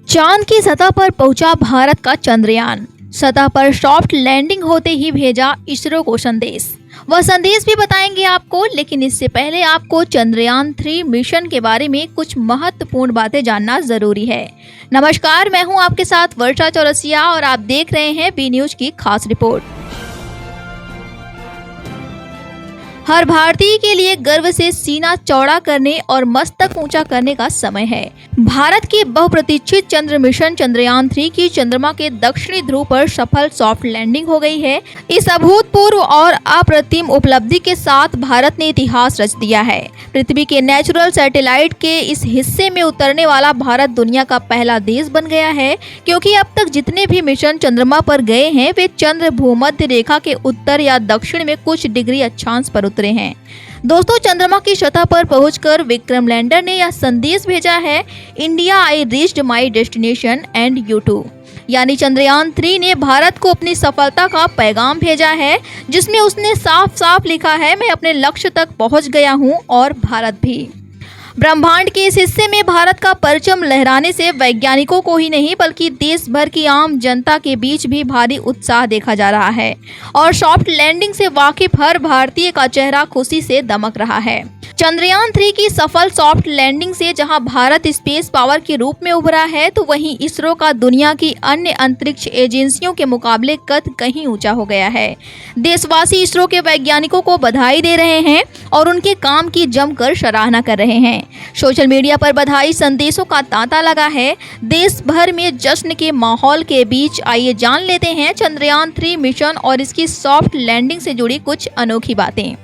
चांद की सतह पर पहुंचा भारत का चंद्रयान। सतह पर सॉफ्ट लैंडिंग होते ही भेजा इसरो को संदेश। वह संदेश भी बताएंगे आपको, लेकिन इससे पहले आपको चंद्रयान 3 मिशन के बारे में कुछ महत्वपूर्ण बातें जानना जरूरी है। नमस्कार, मैं हूं आपके साथ वर्षा चौरसिया और आप देख रहे हैं बी न्यूज की खास रिपोर्ट। हर भारतीय के लिए गर्व से सीना चौड़ा करने और मस्तक ऊंचा करने का समय है। भारत के बहुप्रतीक्षित चंद्र मिशन चंद्रयान 3 की चंद्रमा के दक्षिणी ध्रुव पर सफल सॉफ्ट लैंडिंग हो गई है। इस अभूतपूर्व और अप्रतिम उपलब्धि के साथ भारत ने इतिहास रच दिया है। पृथ्वी के नेचुरल सैटेलाइट के इस हिस्से में उतरने वाला भारत दुनिया का पहला देश बन गया है, क्योंकि अब तक जितने भी मिशन चंद्रमा पर गए हैं वे चंद्र भूमध्य रेखा के उत्तर या दक्षिण में कुछ डिग्री अक्षांश पर उतरे हैं। दोस्तों, चंद्रमा की सतह पर पहुंचकर विक्रम लैंडर ने यह संदेश भेजा है, India I reached my destination and you too. यानी चंद्रयान 3 ने भारत को अपनी सफलता का पैगाम भेजा है, जिसमें उसने साफ साफ लिखा है, मैं अपने लक्ष्य तक पहुंच गया हूं और भारत भी। ब्रह्मांड के इस हिस्से में भारत का परचम लहराने से वैज्ञानिकों को ही नहीं बल्कि देश भर की आम जनता के बीच भी भारी उत्साह देखा जा रहा है और सॉफ्ट लैंडिंग से वाकिफ हर भारतीय का चेहरा खुशी से दमक रहा है। चंद्रयान 3 की सफल सॉफ्ट लैंडिंग से जहां भारत स्पेस पावर के रूप में उभरा है, तो वहीं इसरो का दुनिया की अन्य अंतरिक्ष एजेंसियों के मुकाबले कद कहीं ऊंचा हो गया है। देशवासी इसरो के वैज्ञानिकों को बधाई दे रहे हैं और उनके काम की जमकर सराहना कर रहे हैं। सोशल मीडिया पर बधाई संदेशों का तांता लगा है। देश भर में जश्न के माहौल के बीच आइए जान लेते हैं चंद्रयान 3 मिशन और इसकी सॉफ्ट लैंडिंग से जुड़ी कुछ अनोखी बातें।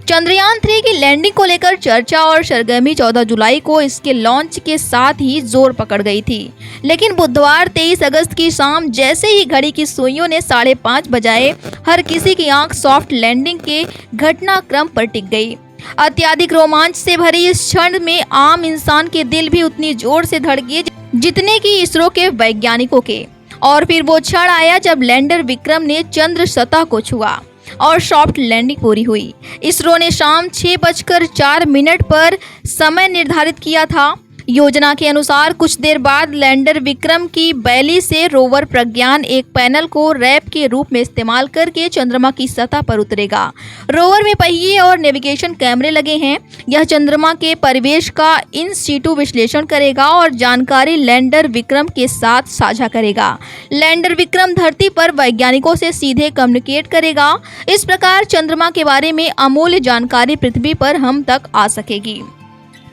चंद्रयान 3 की लैंडिंग को लेकर चर्चा और सरगर्मी 14 जुलाई को इसके लॉन्च के साथ ही जोर पकड़ गई थी, लेकिन बुधवार 23 अगस्त की शाम जैसे ही घड़ी की सुइयों ने 5:30 बजाए, हर किसी की आंख सॉफ्ट लैंडिंग के घटनाक्रम पर टिक गई। अत्यधिक रोमांच से भरी इस क्षण में आम इंसान के दिल भी उतनी जोर से धड़के जितने की इसरो के वैज्ञानिकों के। और फिर वो क्षण आया जब लैंडर विक्रम ने चंद्र सतह को छुआ और सॉफ्ट लैंडिंग पूरी हुई। इसरो ने शाम 6:04 पर समय निर्धारित किया था। योजना के अनुसार कुछ देर बाद लैंडर विक्रम की बैली से रोवर प्रज्ञान एक पैनल को रैप के रूप में इस्तेमाल करके चंद्रमा की सतह पर उतरेगा। रोवर में पहिए और नेविगेशन कैमरे लगे हैं। यह चंद्रमा के परिवेश का इन सीटू विश्लेषण करेगा और जानकारी लैंडर विक्रम के साथ साझा करेगा। लैंडर विक्रम धरती पर वैज्ञानिकों से सीधे कम्युनिकेट करेगा। इस प्रकार चंद्रमा के बारे में अमूल्य जानकारी पृथ्वी पर हम तक आ सकेगी।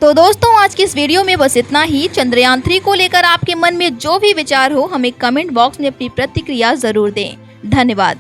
तो दोस्तों, आज की इस वीडियो में बस इतना ही। चंद्रयान 3 को लेकर आपके मन में जो भी विचार हो, हमें कमेंट बॉक्स में अपनी प्रतिक्रिया जरूर दें। धन्यवाद।